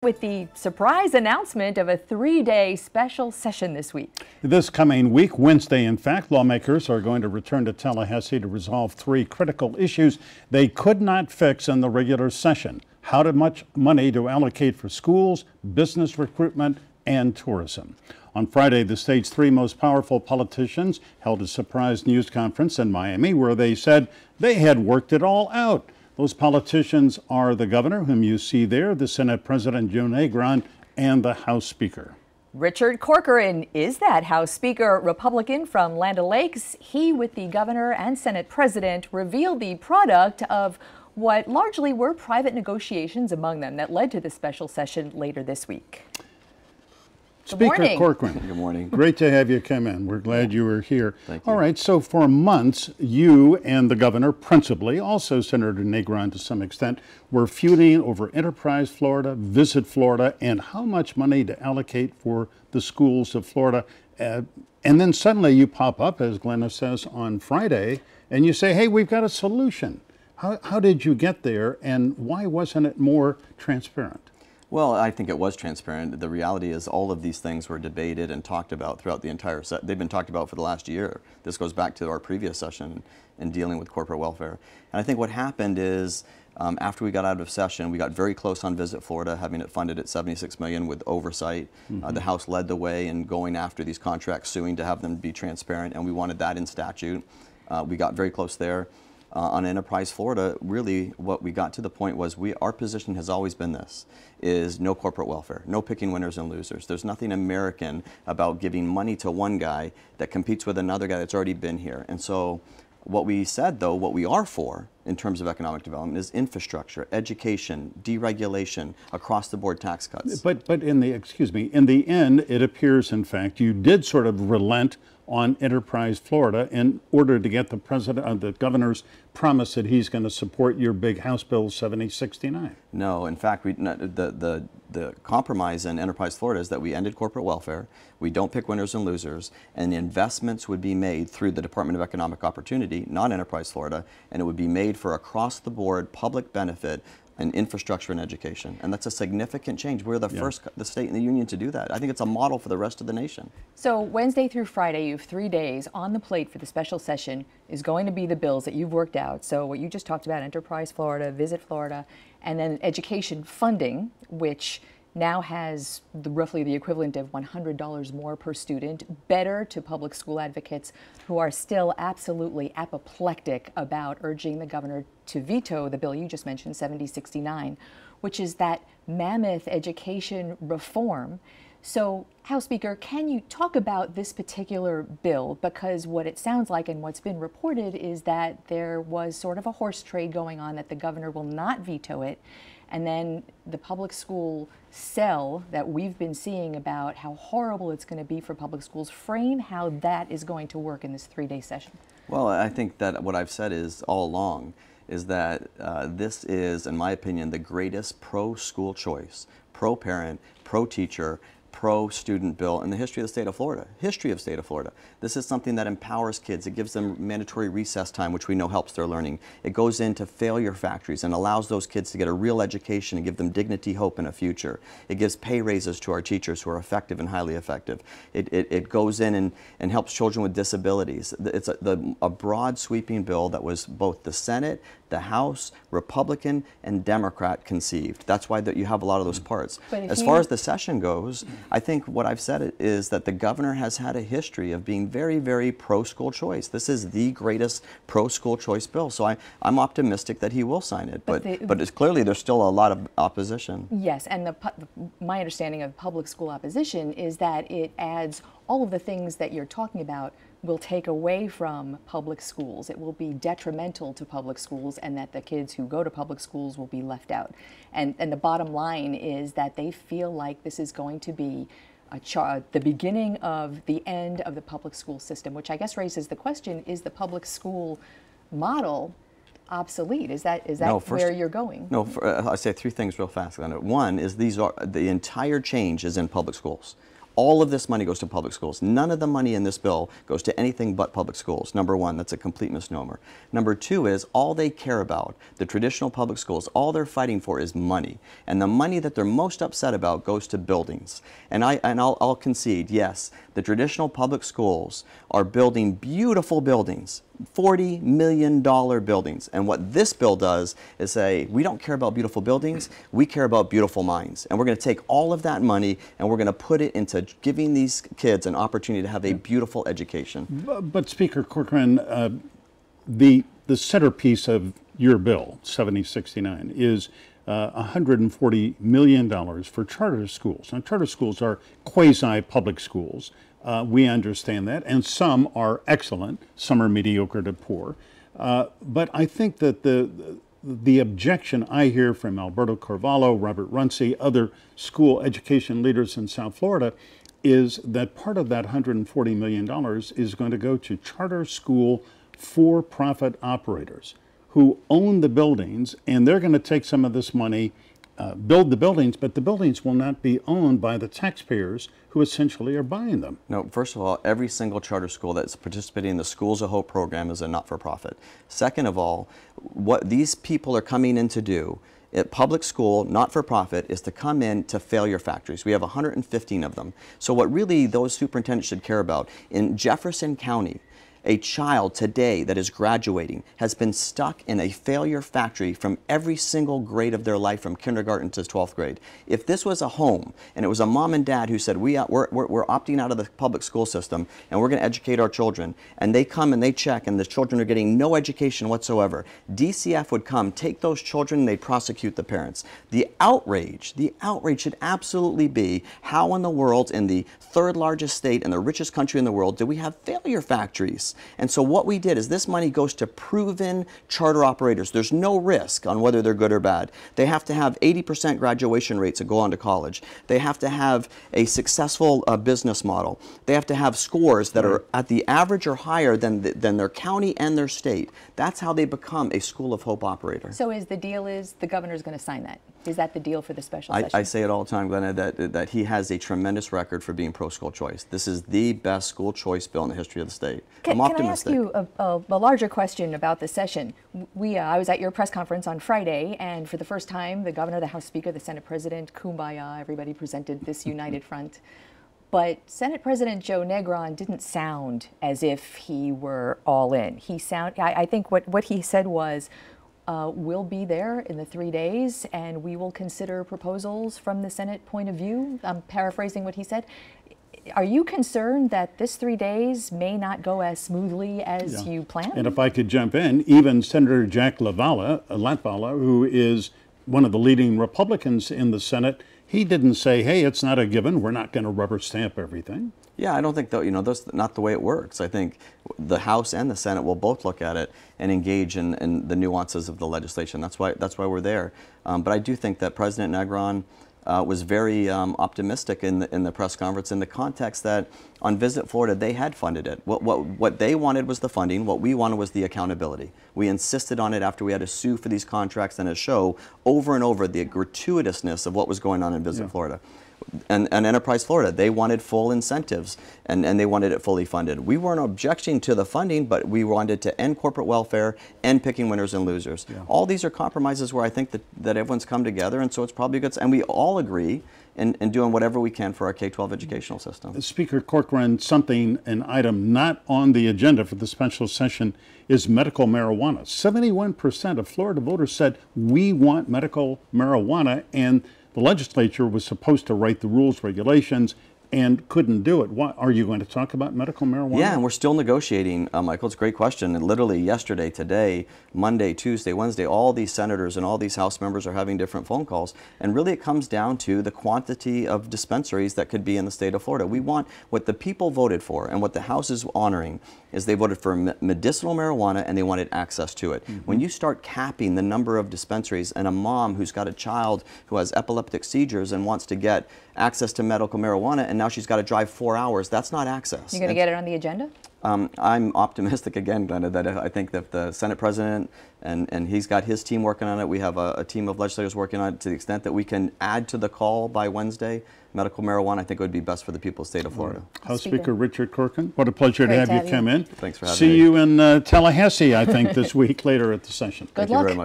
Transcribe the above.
with the surprise announcement of a 3-day special session this week. This coming week, Wednesday in fact, lawmakers are going to return to Tallahassee to resolve 3 critical issues they could not fix in the regular session. How much money to allocate for schools, business recruitment, and tourism. On Friday, the state's 3 most powerful politicians held a surprise news conference in Miami where they said they had worked it all out. Those politicians are the governor, whom you see there, the Senate President Joe Negron, and the House Speaker. Richard Corcoran is that House Speaker, Republican from Land O'Lakes. He, with the governor and Senate President, revealed the product of what largely were private negotiations among them that led to the special session later this week. Speaker Corcoran. Good morning. Great to have you come in. We're glad you were here. Thank you. All right, so for months, you and the governor principally, also Senator Negron to some extent, were feuding over Enterprise Florida, Visit Florida, and how much money to allocate for the schools of Florida. And then suddenly you pop up, as Glenna says, on Friday, and you say, hey, we've got a solution. How did you get there, and why wasn't it more transparent? Well, I think it was transparent. The reality is all of these things were debated and talked about throughout the entire set. They've been talked about for the last year. This goes back to our previous session in dealing with corporate welfare. And I think what happened is after we got out of session, we got very close on Visit Florida, having it funded at $76 million with oversight. The House led the way in going after these contracts, suing to have them be transparent, and we wanted that in statute. We got very close there. On Enterprise Florida, really what we got to the point was our position has always been this, is no corporate welfare, no picking winners and losers. There's nothing American about giving money to one guy that competes with another guy that's already been here. And so what we said, though, what we are for in terms of economic development is infrastructure, education, deregulation, across the board tax cuts. But in the end, it appears, in fact, you did sort of relent on Enterprise Florida in order to get the governor's promise that he's going to support your big House Bill 7069. No, in fact, the compromise in Enterprise Florida is that we ended corporate welfare, we don't pick winners and losers, and the investments would be made through the Department of Economic Opportunity, not Enterprise Florida, and it would be made for across-the-board public benefit and infrastructure and education. And that's a significant change. We're the first state in the union to do that. I think it's a model for the rest of the nation. So Wednesday through Friday, you have 3 days on the plate for the special session is going to be the bills that you've worked out. So what you just talked about, Enterprise Florida, Visit Florida, and then education funding, which now has roughly the equivalent of $100 more per student, better to public school advocates who are still absolutely apoplectic about urging the governor to veto the bill you just mentioned, 7069, which is that mammoth education reform. So, House Speaker, can you talk about this particular bill? Because what it sounds like and what's been reported is that there was sort of a horse trade going on, that the governor will not veto it. And then the public school sell that we've been seeing about how horrible it's going to be for public schools, frame how that is going to work in this 3-day session. Well, I think that what I've said is all along is that this is, in my opinion, the greatest pro-school choice, pro-parent, pro-teacher, pro-student bill in the history of the state of Florida. This is something that empowers kids. It gives them mandatory recess time, which we know helps their learning. It goes into failure factories and allows those kids to get a real education and give them dignity, hope, and a future. It gives pay raises to our teachers who are effective and highly effective. It goes in and helps children with disabilities. It's a broad sweeping bill that was both the Senate, the House, Republican, and Democrat conceived. That's why you have a lot of those parts. As far as the session goes, I think what I've said is that the governor has had a history of being very, very pro-school choice. This is the greatest pro-school choice bill. So I'm optimistic that he will sign it. But it's clearly there's still a lot of opposition. Yes, and my understanding of public school opposition is that it adds all of the things that you're talking about will take away from public schools. It will be detrimental to public schools, and that the kids who go to public schools will be left out. And the bottom line is that they feel like this is going to be the beginning of the end of the public school system, which I guess raises the question, is the public school model obsolete? Is that where you're going? No, I'll say 3 things real fast. One is the entire change is in public schools. All of this money goes to public schools. None of the money in this bill goes to anything but public schools. Number one, that's a complete misnomer. Number two is all they care about, the traditional public schools, all they're fighting for is money. And the money that they're most upset about goes to buildings. And I'll concede, yes, the traditional public schools are building beautiful buildings, $40 million buildings. And what this bill does is say, we don't care about beautiful buildings, we care about beautiful minds. And we're going to take all of that money and we're going to put it into giving these kids an opportunity to have a beautiful education. But Speaker Corcoran, the centerpiece of your bill, 7069, is $140 million for charter schools. Now, charter schools are quasi-public schools. We understand that, and some are excellent, some are mediocre to poor. But I think that the objection I hear from Alberto Carvalho, Robert Runcie, other school education leaders in South Florida is that part of that $140 million is going to go to charter school for-profit operators who own the buildings, and they're going to take some of this money, build the buildings, but the buildings will not be owned by the taxpayers who essentially are buying them. No, first of all, every single charter school that's participating in the Schools of Hope program is a not-for-profit. Second of all, what these people are coming in to do at public school, not-for-profit, is to come in to failure factories. We have 115 of them. So what really those superintendents should care about, in Jefferson County, a child today that is graduating has been stuck in a failure factory from every single grade of their life, from kindergarten to 12th grade. If this was a home and it was a mom and dad who said, we're opting out of the public school system and we're going to educate our children, and they come and they check and the children are getting no education whatsoever, DCF would come, take those children, and they'd prosecute the parents. The outrage should absolutely be, how in the world, in the third largest state and the richest country in the world, do we have failure factories? And so what we did is this money goes to proven charter operators. There's no risk on whether they're good or bad. They have to have 80% graduation rates to go on to college. They have to have a successful business model. They have to have scores that are at the average or higher than their county and their state. That's how they become a School of Hope operator. So the deal is the governor's going to sign that? Is that the deal for the special session? I say it all the time, Glenna, that he has a tremendous record for being pro-school choice. This is the best school choice bill in the history of the state. I'm optimistic. Can I ask you a larger question about the session? I was at your press conference on Friday, and for the first time, the governor, the House Speaker, the Senate President, kumbaya, everybody presented this united front. But Senate President Joe Negron didn't sound as if he were all in. I think what he said was, we'll be there in the 3 days and we will consider proposals from the Senate point of view. I'm paraphrasing what he said. Are you concerned that this 3 days may not go as smoothly as you planned? And if I could jump in, even Senator Jack Latvala, who is one of the leading Republicans in the Senate, he didn't say, hey, it's not a given, we're not going to rubber stamp everything. Yeah, I don't think that's not the way it works. I think the House and the Senate will both look at it and engage in the nuances of the legislation. That's why we're there. But I do think that President Negron was very optimistic in the press conference, in the context that on Visit Florida they had funded it. What they wanted was the funding. What we wanted was the accountability. We insisted on it after we had to sue for these contracts and to show over and over the gratuitousness of what was going on in Visit Florida. And Enterprise Florida, they wanted full incentives and they wanted it fully funded. We weren't objecting to the funding, but we wanted to end corporate welfare and picking winners and losers. Yeah. All these are compromises where I think that everyone's come together, and so it's probably good. And we all agree in doing whatever we can for our K-12 educational system. Speaker Corcoran, an item not on the agenda for the special session is medical marijuana. 71% of Florida voters said we want medical marijuana, and the legislature was supposed to write the rules, regulations, and couldn't do it. Are you going to talk about medical marijuana? Yeah, and we're still negotiating, Michael. It's a great question. And literally yesterday, today, Monday, Tuesday, Wednesday, all these senators and all these House members are having different phone calls. And really it comes down to the quantity of dispensaries that could be in the state of Florida. We want what the people voted for, and what the House is honoring is they voted for medicinal marijuana and they wanted access to it. Mm-hmm. When you start capping the number of dispensaries, and a mom who's got a child who has epileptic seizures and wants to get access to medical marijuana, and now she's got to drive 4 hours. That's not access. You're going to get it on the agenda? I'm optimistic again, Glenda, that I think that the Senate President and he's got his team working on it. We have a team of legislators working on it to the extent that we can add to the call by Wednesday. Medical marijuana, I think it would be best for the people of the state of Florida. House Speaker Richard Corcoran, what a pleasure to have you come in. Thanks for having me. See you in Tallahassee, I think, this week later at the session. Good Thank you very much.